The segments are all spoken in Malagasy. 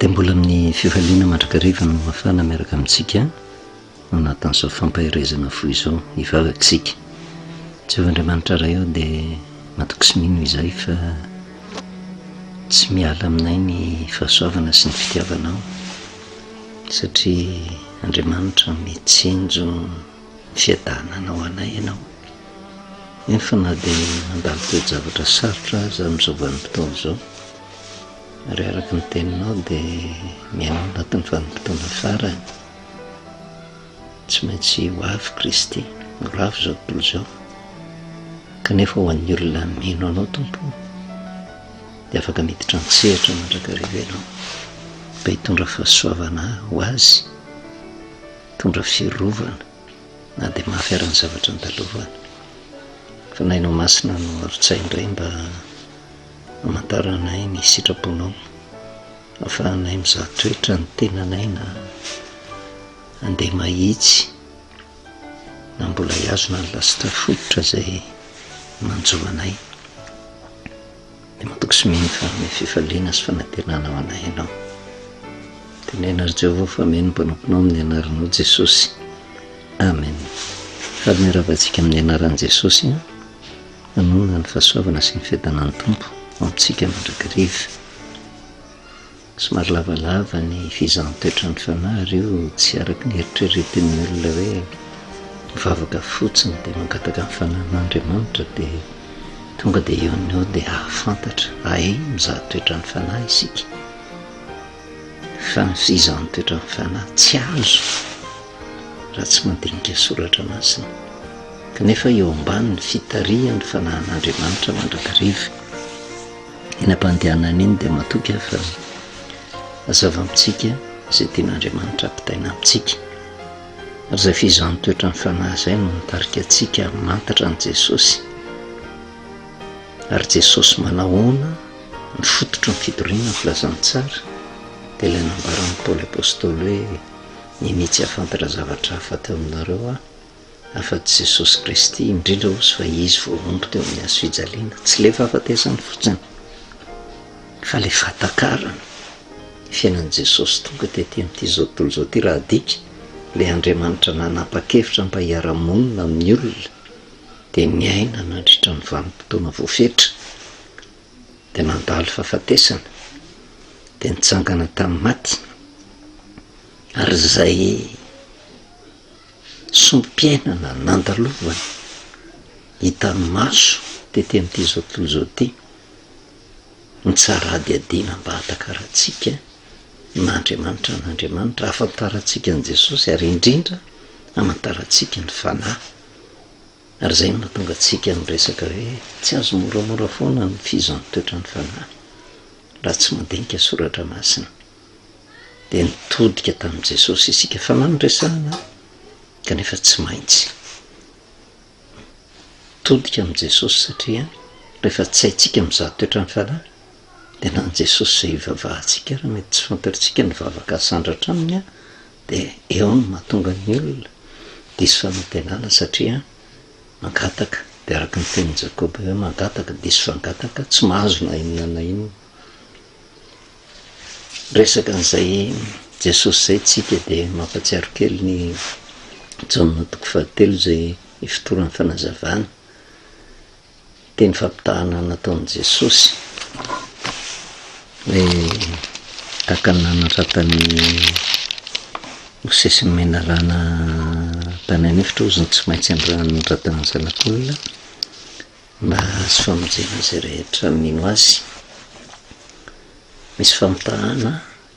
dia mbola amin'ny fifaliana mandrakariva no mafana miaraka amintsika no anatin'izao fampahirezana foy izao hivavakisika. Jehovahandriamanitra ray eo dia matokisymino izay fa tsy miala aminay ny fahasoavana sy ny fitiavanao, satria Andriamanitra mitsenjo fiadananao anay ianao. Eny fa na dia mandalo toe-javatra sarotra aza amin'izao vanim-potoana izao, ary araka ny teninao dia miainao anatin'ny vanim-potoana farany. Tsy maintsy ho avy Kristy, ho ravo izao tontolo izao. Kanefa ho an'ny olona mino anao Tompo, dia afaka miditra an-tsehatra mandrakariva ianao, mba hitondra fahasoavana ho azy, hitondra fiarovana, na dia mahafiara ny zavatra andalovana. Fa nainao masina no arotsay indray mba hamantaranay ny sitraponao, ahafahanay mizaha toetra ny tenanay na andeha mahitsy, na mbola hiazona ny lasitra fototra izay manjoanay. Dia matokisymino fa amin'ny fifaliana sy fanantenana ao anay ianao. Tenena ry Jehovah fa meno mpanomponao amin'ny anaranao Jesosy. Amen. Ary miaravantsika amin'ny anaran'i Jesosy manonona ny fahasoavana sy ny fiadanan'ny Tompo amintsika mandrakariva. Somary lavalava ny fizahantetoetra ny fanahy ary io tsy araka ny eritreretin'ny olona hoe mivavaka fotsiny dia mangataka amin'ny fanan'Andriamanitra dia tonga dia eo ny eo dia ahafantatra, mizaha toetra ny fanahy isika. Fa ny fizahantetoetra ny fanahy tsy azo raha tsy mandinika soratra masina. Kanefa eo ambany ny fitarihan'ny fanahin'Andriamanitra mandrakariva. Eny am-pandehanana iny dia matoky fa azava amintsika izay tian'Andriamanitra ampitaina amintsika. Ary izay fizahantetoetra ny fanahy izay no mitarika antsika mantatra an' Jesosy. Ary Jesosy manahoana ny fototro ny fidoriana ny filazany tsara, dia ilay nambaran'ny Paoly apôstôly hoe nimitsy hafantatra zavatra hafa teo aminareo afa-tsy Jesosy Kristy, indrindra ozy fa izy vao omby teo amin'ny hazo fijaliana. Tsy le fahafatesany fotsiny fa le fahatakarana fiainan'i Jesosy tonga tetỳ amin'ity zao tontolo izao ty raha adika ilay Andriamanitra nanapa-kevitra mba hiara-monina amin'ny olona dia miaina nandritra ny vanim-potoana voafetra, dia nandalo fahafatesana, dia nitsangana tamin'ny maty. Ary izay sompiainana nandalovana hitan'ny maso tetỳ amin'ity zao tontolo izao ty, ny tsara ady adina mba hatakarantsika n'Andriamanitra, ahafantarantsika an'i Jesosy, ary indrindra hamantarantsika ny fanahy. Ary izay no mahatonga antsika miresaka hoe tsy azo moramora foana ny fizahantetoetra ny fanahy raha tsy mandinika soratra masina. Dia nitodika tamin'i Jesosy isika, fa nanoresahana kanefa tsy maintsy todika amin'i Jesosy, satria rehefa tsy haintsika mizaha toetra ny fanahy dia na ny Jesosy izay hivavahantsika raha mety tsy fantatritsika ny vavaka sandratra aminy, dia eo no mahatonga ny olona diso fanantenana, satria mangataka. Dia araka ny tenin'i Jakoba hoe mangataka diso fangataka, tsy mahazo na inona na inona. Resaka an'izay Jesosy izay tsika dia mampatsiaro kely ny Jaona toko 13 izay ifitoran'ny fanazavana, teny fampitahana nataon'i Jesosy hoe tahaka ny nanaratan'ny Mosesy ny menarana tany anefitra ozy ny tsy maintsy nanratana ny zanak'olona mba sy famonjena izay rehetra mino azy. Misy famitahana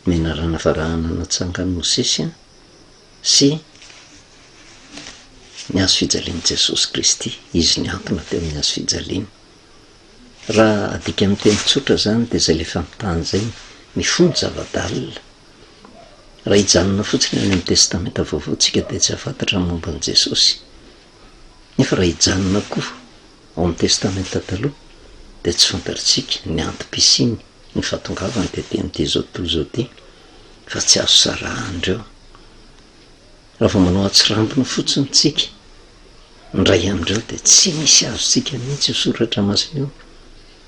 menarana varahana natsangan'i Mosesy sy ny hazo fijalian'i Jesosy Kristy, izy ny antona teo amin'ny hazo fijaliana. Raha adika amin'ny teny tsotra zany dia izay le famitahana izay mifono zava-dalina. Raha hijanona fotsiny any amin'ny testamenta vaovao tsika dia tsy hafantatra ny momba an'i Jesosy. Nefa raha hijanona koa ao amin'ny testamenta taloha dia tsy fantatritsika ny antom-pisiny ny fahatongavany tetỳ amin'ity zao tontolo izao ty, fa tsy azo sarahandreo. Raha vao manao atsirambina fotsiny tsika ny ray amindreo dia tsy misy azontsika mihitsy io soratra masina io,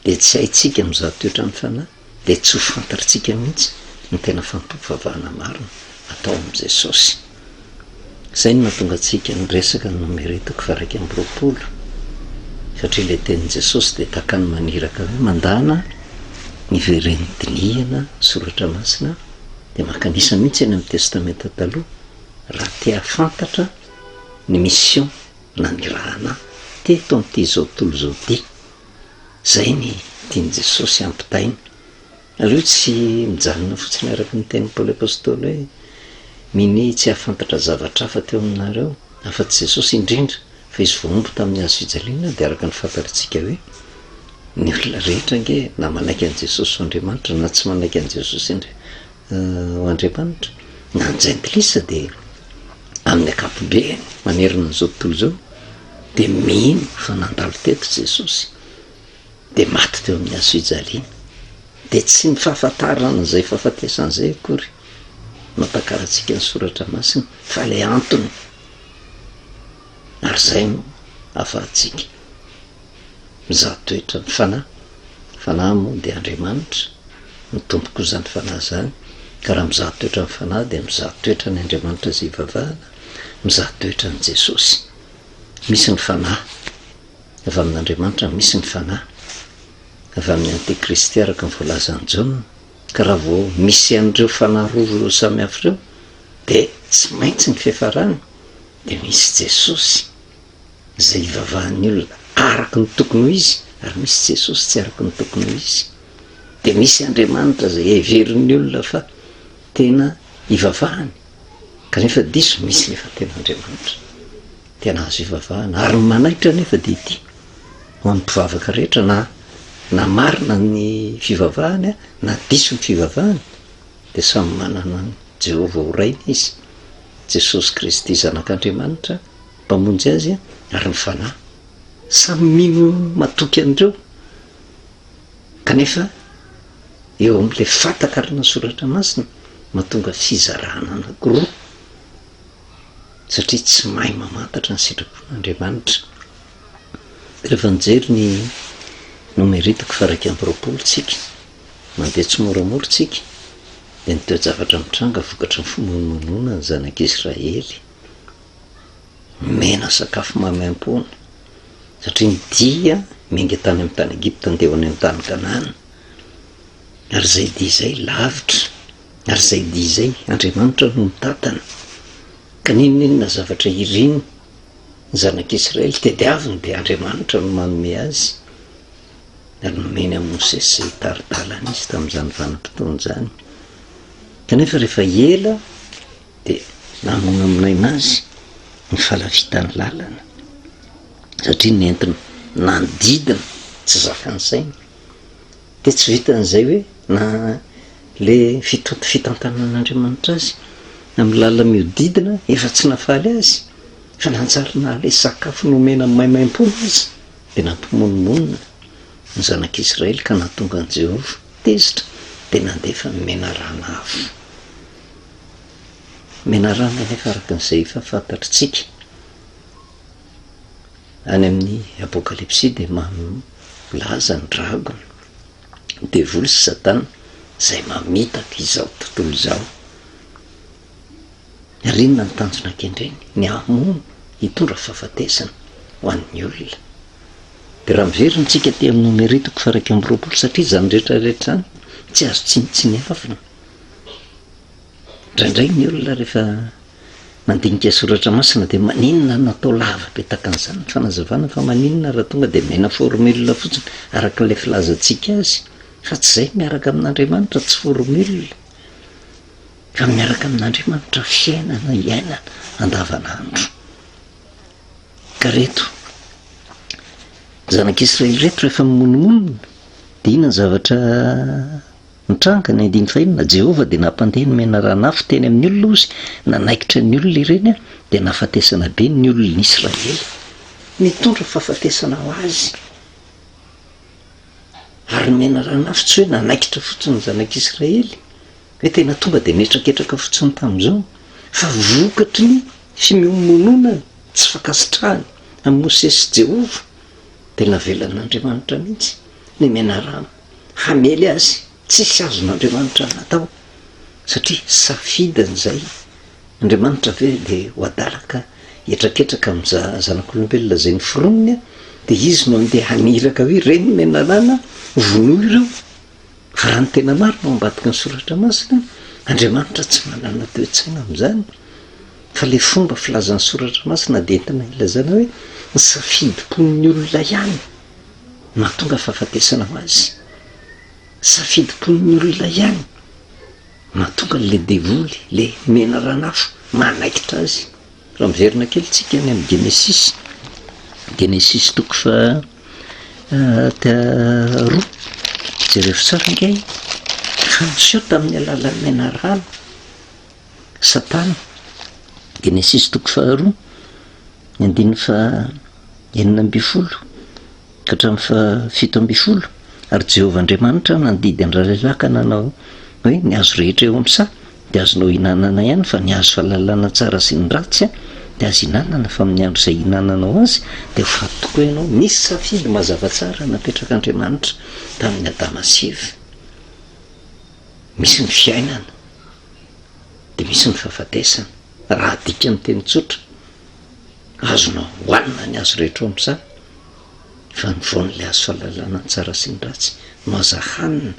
dia tsy haintsika mizaha toetra ny fanahy, dia tsy ho fantatritsika mihitsy ny tena fampitovavahana marina atao am' Jesosy. Zay no mahatonga antsika ny resaka ny nomeritoko faraika amby roapolo, satria le tenin'i Jesosy de takany maniraka hoe mandana niveren'ny dinihana soratra masina, de makanisa mihitsy eny amin'ny testamenta taloha raha te hafantatra ny mission na ny rahana teto am'ty zao tontolo zao ty. Zay ny tiany Jesosy ampitaina. Aleo tsy mijanona fotsiny araka ny teny Paoly apôstôly hoe mini tsy hafantatra zavatra hafa teo aminareo afa-tsy Jesosy indrindra, fa izy voaomby tamin'ny hazo fijaliana de araka ny fantatritsika hoe ny olona rehetra nge na manaiky an' Jesosy ho Andriamanitra na tsy manaiky an' Jesosy ho Andriamanitra na ny jentilisa de amin'ny akapobe manerina n'izao tontolo zao de mino fa nandalo teto Jesosy de maty teo amin'ny hazo fijaliana, de tsy ny fahafantarana zay fahafatesan'izay akory mampakaratsika ny soratra masina fa le antony, ary zay no afahantsika mizaha toetra ny fanahy. Fanahy moa de Andriamanitra ny tompoko zany fanahy zany, ka raha mizaha toetra ny fanahy de mizaha toetra ny Andriamanitra zay ivavahana, mizaha toetra ny Jesosy. Misy ny fanahy avy amin'Andriamanitra, misy ny fanahy avy amin'ny antikristy araka ny voalazan'ny Jaona. Ka raha vao misy an'ireo fanahy roa samy hafa ireo de tsy maintsy ny fiafarany de misy Jesosy zay ivavahan'ny olona araka ny tokony ho izy, ary misy Jesosy tsy araka ny tokony ho izy. De misy Andriamanitra zay heverin'ny olona fa tena ivavahany, kanefa diso misy nefa tena Andriamanitra tena azo ivavahana, ary manaitra nefa de ity ho amin'ny mpivavaka rehetra na marina ny fivavahany na diso ny fivavahany de samy manana ny Jehova ho rainy izy, Jesosy Kristy zanak'Andriamanitra mpamonjy azy, ary ny fanahy samy mino matoky an'ireo. Kanefa eo am'le fatakarana soratra masina mahatonga fizarana anankiroa, satria tsy mahay mamantatra ny sitrapon'Andriamanitra. Rehefa nijery ny nomeritoko faraika amby roapolo tsika, mandeha tsy moramora tsika, de ny toe-javatra mitranga vokatry ny fimonomonoana ny zanak'Israely, mena sakafo mamaim-pona, satria ny dia miainga tany amin'ny tany Egipta andeha ho any amin'ny tany Kanaana, ary zay dia zay lavitra, ary zay dia zay Andriamanitra no mitantana. Ka ninona zavatra iriny ny zanak'Israely tediaviny de Andriamanitra no manome azy, ary nomeny amin'ny Mosesy zay taridalana izy tamin'izany vanim-potoana zany. Kanefa rehefa ela de namonamonaina azy ny falafitan'ny lalana, satria nentina nandidina tsy zakany saina, de tsy vitan'izay hoe na le fitantanan'Andriamanitra azy amin'ny lala miodidina efa tsy nafaly azy, fa nanjary na le sakafo nomena maimaim-pona azy de nampimonomonina ny zanak'Israely, ka nahatonga an' Jehova tezitra de nandefa menarana afo. Menarana nefa araka n'izay efa fantatritsika any amin'ny Apokalipsy de malaza ny dragona, devoly sy Satana zay mamitaka izao tontolo izao. Ary inona ny tanjona ankendreny? Ny hamono hitondra fahafatesana ho an'ny olona. De raha miverina tsika ty amin'ny nomeritoko faraika amby roapolo, satria zany rehetrarehetra zany tsy azo tsinitsiniavana. Indraindray ny olona rehefa mandinika soratra masina de maninona natao lavabe takan'izany ny fanazavana, fa maninona raha tonga de mena formule fotsiny araka le filazantsika azy, fa tsy zay miaraka amin'Andriamanitra, tsy formule, fa miaraka amin'Andriamanitra fiainana iainana andavanandro. Ka reto zanak'Israely reto rehefa mimonomonina de inona ny zavatra mitranga ny 5 Jehova de nampandeha ny menarana afo teny amin'ny olona ozy, nanaikitra ny olona ireny de nahafatesana be ny olona Israely, mitondra fahafatesana ho azy. Ary ny menarana afo tsy hoe nanaikitra fotsiny ny zanak'Israely hoe tena tonga de netraketraka fotsiny tamin'izao, fa vokatry ny fimonomonana tsy fakasitrahany amin'ny Mosesy Jehova de navelan'Andriamanitra mihitsy ny menarana hamely azy tsisy azon'Andriamanitra natao. satria safidin'izay andriamanitra ve de ho adalaka etraketraka amza zanak'olombelona zay ny fironony de izy no andeha haniraka hoe reny menarana vonoa ireo fa raha ny tena maro no ambadika ny soratra masina andriamanitra tsy manana toe-tsaina am'izany fa le fomba filazan'ny soratra masina de entina ilazana hoe ny safidim-pon'ny olona ihany mahatonga fahafatesana ho azy safidim-pon'ny olona ihany mahatonga le devoly le mena ranafo manaikitra azy raha miverina kely tsika any amin'ny genesis toko fa roa jereo fitsara ngay fa niseho tamin'ny alalan'ny mena rano satana genesis toko faharoa andiny fa 9 ka hatramin'ny fa 7 ary Jehovah Andriamanitra nandidy an'ra lelaka nanao hoe ny azo rehetra eo am'sa de azonao hinanana ihany fa ny azo fahalalana tsara sy ny ratsy de azo hinanana fa amin'ny andro izay hinananao azy de ho faty tokoa ianao. Nisy safidy mazava tsara napetraka Andriamanitra tamin'ny Adama sy Eva, misy ny fiainana de misy ny fahafatesana. Raha dika amin'ny teny tsotra azonao hoanina ny azo rehetra eo am'sa fa ny voan'le azo fahalalana ny tsara sy ny ratsy no aza hanina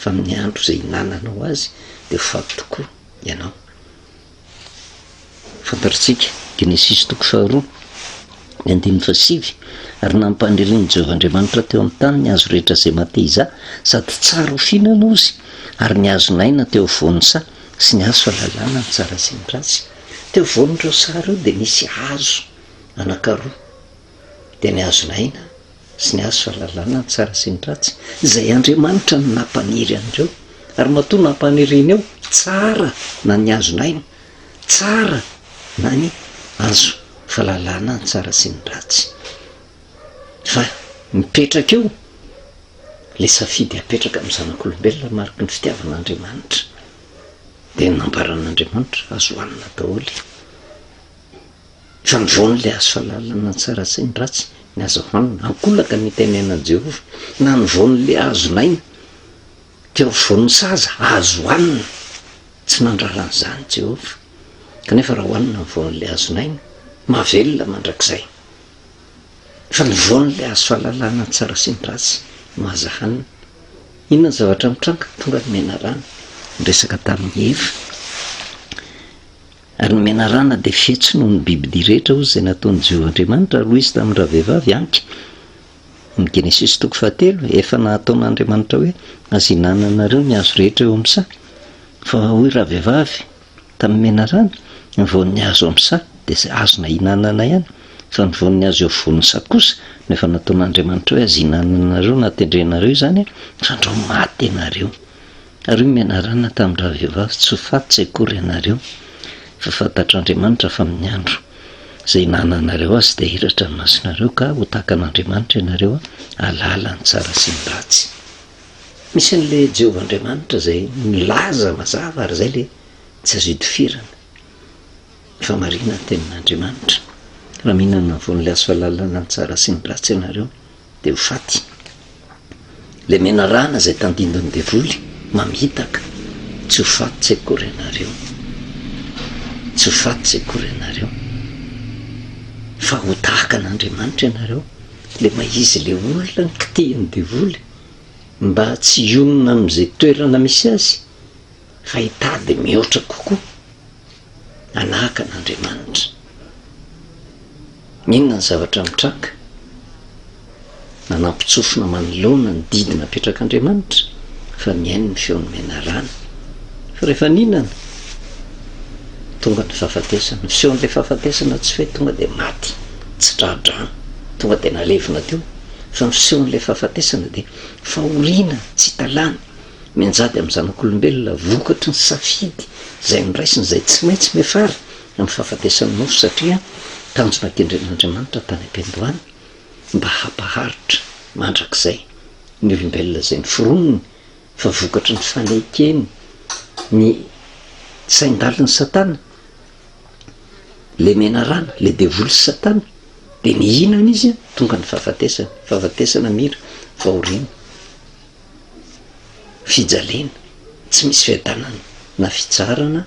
fa amin'ny andro izay hinananao azy de ho faty tokoa ianao. Fantatritsika genesis toko faharoa 9:7 ary nampandririny Jehovah Andriamanitra teo amin'ny tany ny azo rehetra izay mateiza sady tsara ho fihinana ozy ary ny azo naina teo voany sa sy ny azo fahalalana ny tsara sy ny ratsy. Teo voan'ireo sara eo de nisy hazo anankaroa de ny azo naina sy ny azo fahalalana ny tsara sy ny ratsy izay Andriamanitra no nampaniry an'ireo ary matoa nampaniriny eo tsara na ny azo naina tsara na ny azo fahalalana ny tsara sy ny ratsy. Fa mipetraka eo le safidy apetraka amin'ny zanak'olombelona mariky ny fitiavan'Andriamanitra de nambaran'Andriamanitra azo hoanina daholy fa ny voan'le azo fahalalana ny tsara sy ny ratsy ny azo hoanina ankolaka ny tenenan Jehovah na ny voan'le azo naina teo voan'ny saza azo hoanina tsy nandraran'izany Jehovah kanefa raha hoanina ny voan'le azo naina mahavelona mandrakizay fa ny voan'le azo fahalalana ny tsara sy ny ratsy no aza hanina. Inona ny zavatra mitranga tonga ny mena rana resaka tamin'ny Eva ary ny mena rana de fetsy noho ny bibidia rehetra ozy izay nataon'ny Jehovah Andriamanitra ary hoy izy tamin'ny ravehivavy anky ny genesis toko 3 efa nahataon'Andriamanitra hoe azo hinananareo ny azo rehetra eo am'sa fa hoy ravehivavy tamin'ny mena rana ny voan'ny azo am'sa de azona hinanana ihany fa ny voan'ny azo eo voan'ny sa kosa nefa nataon'Andriamanitra hoe azo hinananareo natendrenareo zany fa andreo maty ianareo. Ary hoy mena rana tamin'ny ravehivavy tsy ho faty tsy akory ianareo fa fantatr'Andriamanitra fa amin'ny andro izay hinananareo azy de hiratra ny masonareo ka ho tahaka an'Andriamanitra ianareo alala ny tsara sy ny ratsy. Misy an'le Jehovah Andriamanitra izay milaza mazava ary zay le tsy azo idofirana fa marina ny tenin'Andriamanitra raha mihinana ny voan'le azo fahalalana ny tsara sy ny ratsy ianareo de ho faty. Le mena rana izay tandindon'ny devoly mamitaka tsy ho faty tsy akory ianareo tsy ho faty tsy akory ianareo fa ho tahaka an'Andriamanitra ianareo le maizy le olona ny kitihan'ny devoly mba tsy ionona amin'izay toerana misy azy fa hitady mihoatra kokoa anahaka an'Andriamanitra. Inona ny zavatra mitranga nanampitsofina manoloana ny didy napetraka Andriamanitra fa miainy ny feon'ny mena rana fa rehefa ninana tonga ny fahafatesana. Ny feon'le fahafatesana tsy fe tonga de maty tsy dradrano tonga de nalevina teo fa ny feon'le fahafatesana de fahoriana tsy talana menjady amin'ny zanak'olombelona vokatry ny safidy izay niraisiny izay tsy maintsy mefara amin'ny fahafatesany mofo satria tanjona kendren'Andriamanitra tany am-piandohany mba hampaharitra mandrakizay ny olombelona izay ny fironony fa vokatry ny fanekeny ny sain-daliny Satana le mena rana le devoly sy Satana de mihinana izy tonga ny fahafatesana mira fahoriana fijaliana tsy misy fiadanana na fitsarana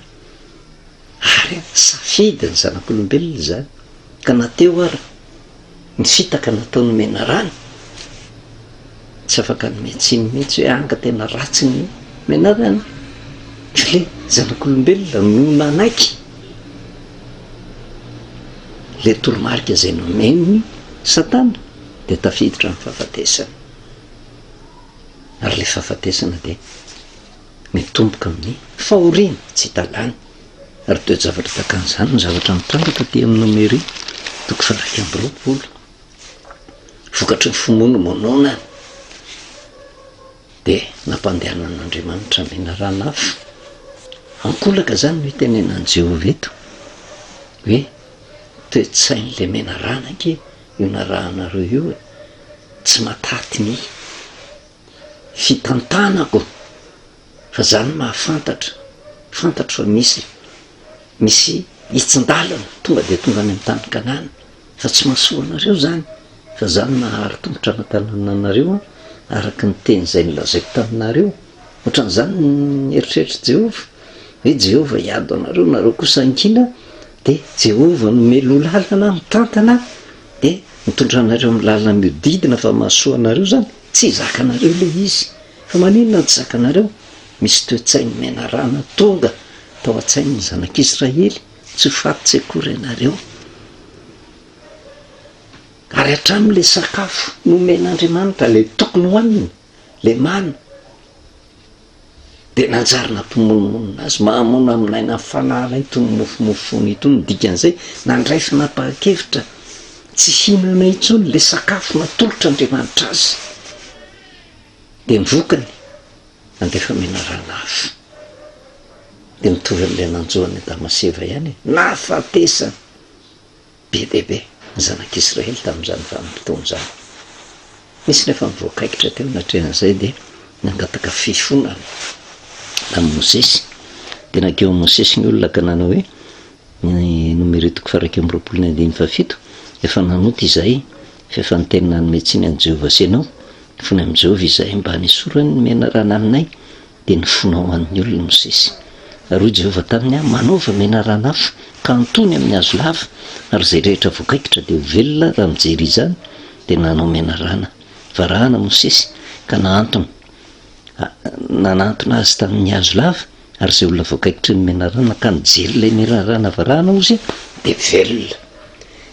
ary safidy ny zanak'olombelona zany ka nateo ara ny fitaka nataony mena rana tsy afaka nometsiny mihitsy hoe anga tena ratsy ny mena rana ka le zanak'olombelona no nanaiky le toromarika zay nomeny satana de tafiditra ny fahafatesana ary le fahafatesana de mitomboka amin'ny fahoriana tsy hitalany ary toe zavatra takan'izany ny zavatra mitambatra ty amin'ny numéri 120 vokatry ny fimono monona de nampandehanan'Andriamanitra mena rana hafa ankolaka zany no hitenenan'i Jehova eto hoe toe-tsain'le mena rana ke io narahanareo io tsy mataty ny fitantanako fa zany mahafantatra fantatra fa misy hitsin-dalana tonga de tonga any amin'ny tany Kanana fa tsy mahasoanareo zany fa zany nahary tongotra anatananareo araka ny teny zay nilazaiko taminareo ohatran'izany ny eritreritry Jehova hoe Jehova hiado anareo nareo kosa ankina de Jehova nomelo lalana mitantana de mitondra anareo amin'ny lalana miodidina fa mahasoa anareo zany tsy zakanareo le izy fa maninona tsy zakanareo misy toe-tsainy mena rana tonga tao an-tsain'ny zanak'Israely tsy fatotsy akory ianareo ary hatramin'le sakafo nomen'Andriamanitra le tokony hoaniny le mana de nanjary nampimonomonina azy mahamono aminaina fanala itony mofomofony itony dikan'izay nandray fanapahan-kevitra tsy hinana intsony le sakafo natolotra Andriamanitra azy de mivokany andefa mena rana hafa de mitovy am'le nanjoany Damaseva ihany nafatesana be dehibe ny zanak'Israely tamin'izany vanim-potoana zany misy nefa mivoakaikitra teo natrehan'izay de nangataka fifonana tamin'ny Mosesy de nakeo Mosesy ny olona ka nanao hoe ny numéro 1:27 efa nanoty izay fefa ny tena nometsiny an' Jehova senao fony am' Jehova izay mba nisorany mena rana aminay de ny fonao amin'ny olona Mosesy ary Jehova taminy a manaova mena rana hafa ka antony amin'ny hazo lava ary zay rehetra voakaikitra de ho velona raha mijery izany de nanao mena rana varahana Mosesy ka nanantona azy tamin'ny hazo lava ary zay olona voakaikitry ny mena rana ka nijery le mena rana varahana ozy de velona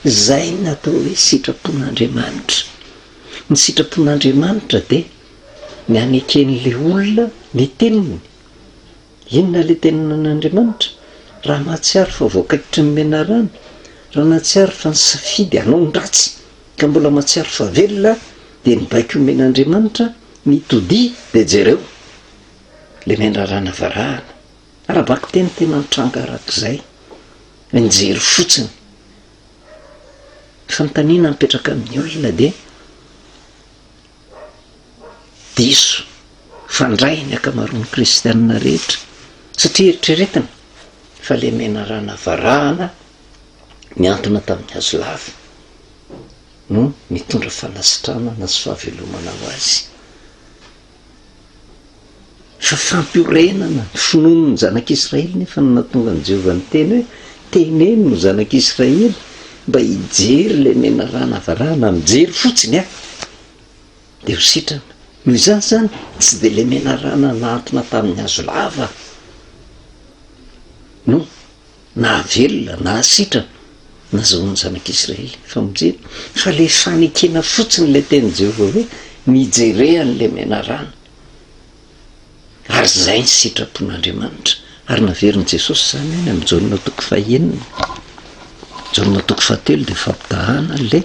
zay natao hoe sitrapon'Andriamanitra ny sitrapon'Andriamanitra de ny aneken'le olona le teniny inona le teninan'Andriamanitra raha mahatsiaro fa voakaikitry ny mena rana raha nahatsiaro fa ny safidy hanao ny ratsy ka mbola mahatsiaro fa velona de nibaiko men'Andriamanitra mitodi de jereo le mena rana varahana araha-bako teny tena nitranga arak'izay mijery fotsiny fanontaniana mipetraka amin'ny olona de diso fandray ny akamaroan'ny kristianina rehetra satria eritreretina fa le mena rana varahana miantona tamin'ny hazo lava no mitondra fanasitranana sy fahavelomana ho azy fa fampiorenana ny finoan'ny zanak'Israely nefa no natonga ny Jehova ny teny hoe teneno no zanak'Israely mba hijery le mena rana varahana mijery fotsiny de ho sitrana noho izany zany tsy de le mena rana naantona tamin'ny hazo lava no nahavelona nahasitrana nazahoany zanak'Israely fa mijery fa le fanekena fotsiny le teny Jehova hoe mijerehany le mena rana ary zay ny sitrapon'Andriamanitra ary naveriny Jesosy zany any amin'ny Jaonina 1:9 Jaonina 1:7 de fampitahana le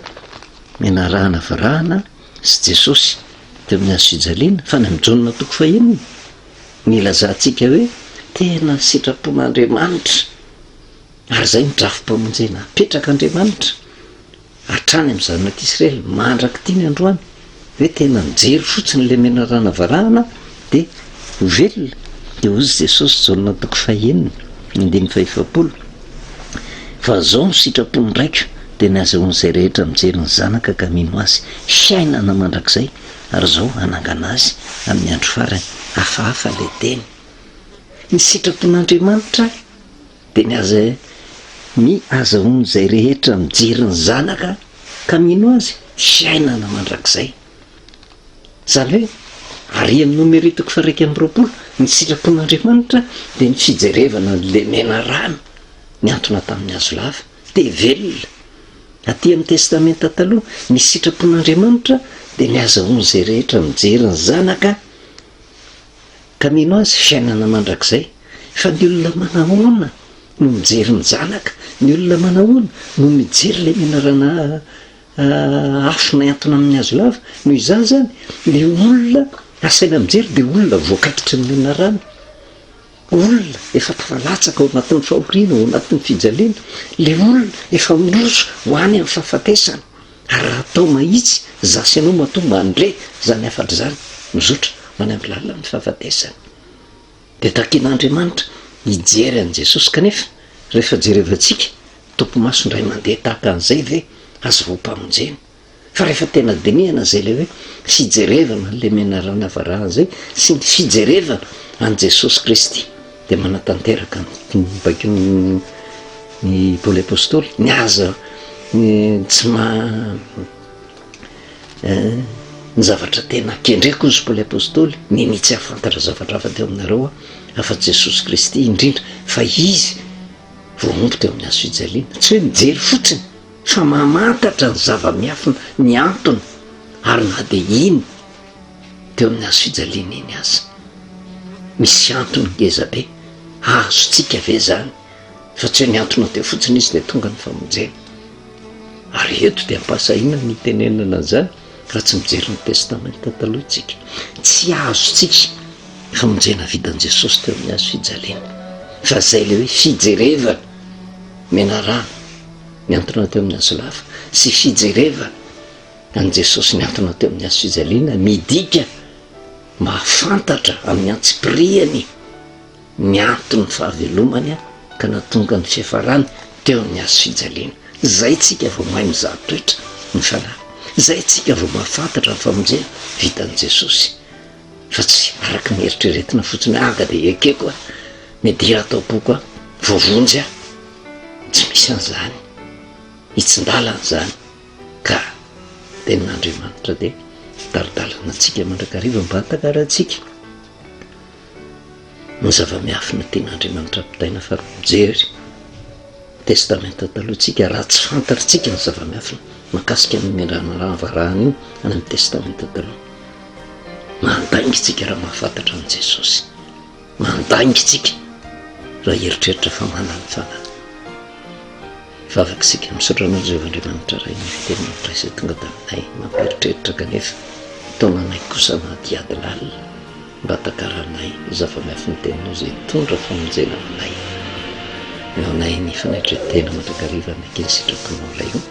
mena rana varahana sy Jesosy teo amin'ny hazo fijaliana fa ny amin'ny Jaonina 1:9 milazantsika hoe tena sitrapon'Andriamanitra ary zay midrafim-pamonjena apetraka Andriamanitra hatrany amin'ny zanak'Israely mandraky tiany androany hoe tena mijery fotsiny le mena rana varahana de ho velona de ozy Jesosy Jaonina 1:9 fa zao ny sitrapony raiko de nazahoan'izay rehetra mijery ny zanaka ka mino azy fiainana mandrakizay ary zao anangana azy amin'ny andro farany hafahafa le teny ny sitrapon'andriamanitra dia ny azahoany izay rehetra mijery ny zanaka ka mino azy fiainana mandrakizay. Zany hoe ary amin'ny nomeritiko faraika amby roapolo ny sitrapon'andriamanitra dia ny fijerevana n'le mena rano ny antona tamin'ny hazo lava dia velona. Aty amin'ny testamenta taloha ny sitrapon'andriamanitra dia ny azahoany izay rehetra mijery ny zanaka ka mino azy fiainana mandrakizay. Fa ny olona manahoana no mijery ny zanaka, ny olona manahoana no mijery ilay menarana afona antona amin'ny hazo lava. Noho izany zany le olona asaina mijery dia olona voakaikitry ny menarana, olona efa tafalatsaka ao anatin'ny fahoriana, ao anatin'ny fijaliana, le olona efa miroso ho any amin'ny fahafatesana. Ary raha atao mahitsy zasy ianao matoa mandre zany afatra zany mizotra any amin'ny lalan'ny fahafatesana. Dia takin'Andriamanitra hijery an' Jesosy. Kanefa rehefa jerevantsika tompomaso ndray mandeha tahaka an'izay ve azo voampamonjena. Fa rehefa tena dinihana zay le hoe fijerevana le menarana varahana sy ny fijerevana an' Jesosy Kristy dia manatanteraka bakiny ny Paoly apôstôly ny aza tsy ny zavatra tena kendreko izy Paoly apôstôly ny tsy ahafantatra zavatra hafa teo aminareo afa Jesosy Kristy indrindra fa izy voaomby teo amin'ny hazo fijaliana. Tsy hoe mijery fotsiny fa mamantatra ny zava-miafina ny antony ary na dia iny teo amin'ny hazo fijaliana iny aza. Misy antony ngeza be azotsika ve zany fa tsy hoe ny antony teo fotsiny izy dia tonga ny famonjena. Ary eto dia ampasahina ny tenenana zany raha tsy mijery ny testamenta taloha itsika. Tsy azotsika famonjena vidan' Jesosy teo amin'ny hazo fijaliana fa zay le hoe fijerevana menarana ny antona teo amin'ny hazo lava sy fijerevana an' Jesosy ny antona teo amin'ny hazo fijaliana midika mahafantatra amin'ny antsipiriany ny antony fahavelomany ka natonga ny fiafarany teo amin'ny hazo fijaliana. Zay tsika vao mahay mizaha toetra ny fanahy, zay tsika vao mahafantatra ny famonjena vitan'i Jesosy. Fa tsy araka ny eritreretina fotsiny aga dia ekeko medira atao-poko voavonjy tsy misy an'izany, hitsindala an'izany. Ka tenin'Andriamanitra dia daridalana antsika mandrakariva mba hatakarantsika ny zava-miafina tian'Andriamanitra ampitaina fa mijery testamenta talohantsika raha tsy fantatritsika ny zava-miafina makasika ny menarana varahana iny any amin'ny testamenta taloha. Mandainga itsika raha mahafantatra an' Jesosy, mandainga itsika raha eritreritra fa manana ny fanahy. Fa afaka isika misaotra anao Andriamanitra raha iny fitenenana izay tonga taminay mamperitreritra kanefa taonanay kosa mahadiady lalina mba hatakaranay zava-miafina tenanao izay tondra famonjena aminay. Eo anay ny fanaitretena mandrakariva meky ny sitraponao ilay io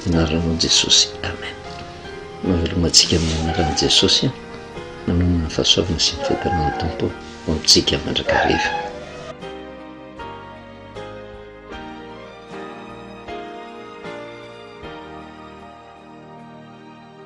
anaranao Jesosy, amen. Mavelomantsika amin'ny anaran'i Jesosy nanonona ny fahasoavana sy ny fiadanana ny tompo ho amintsika mandrakariva.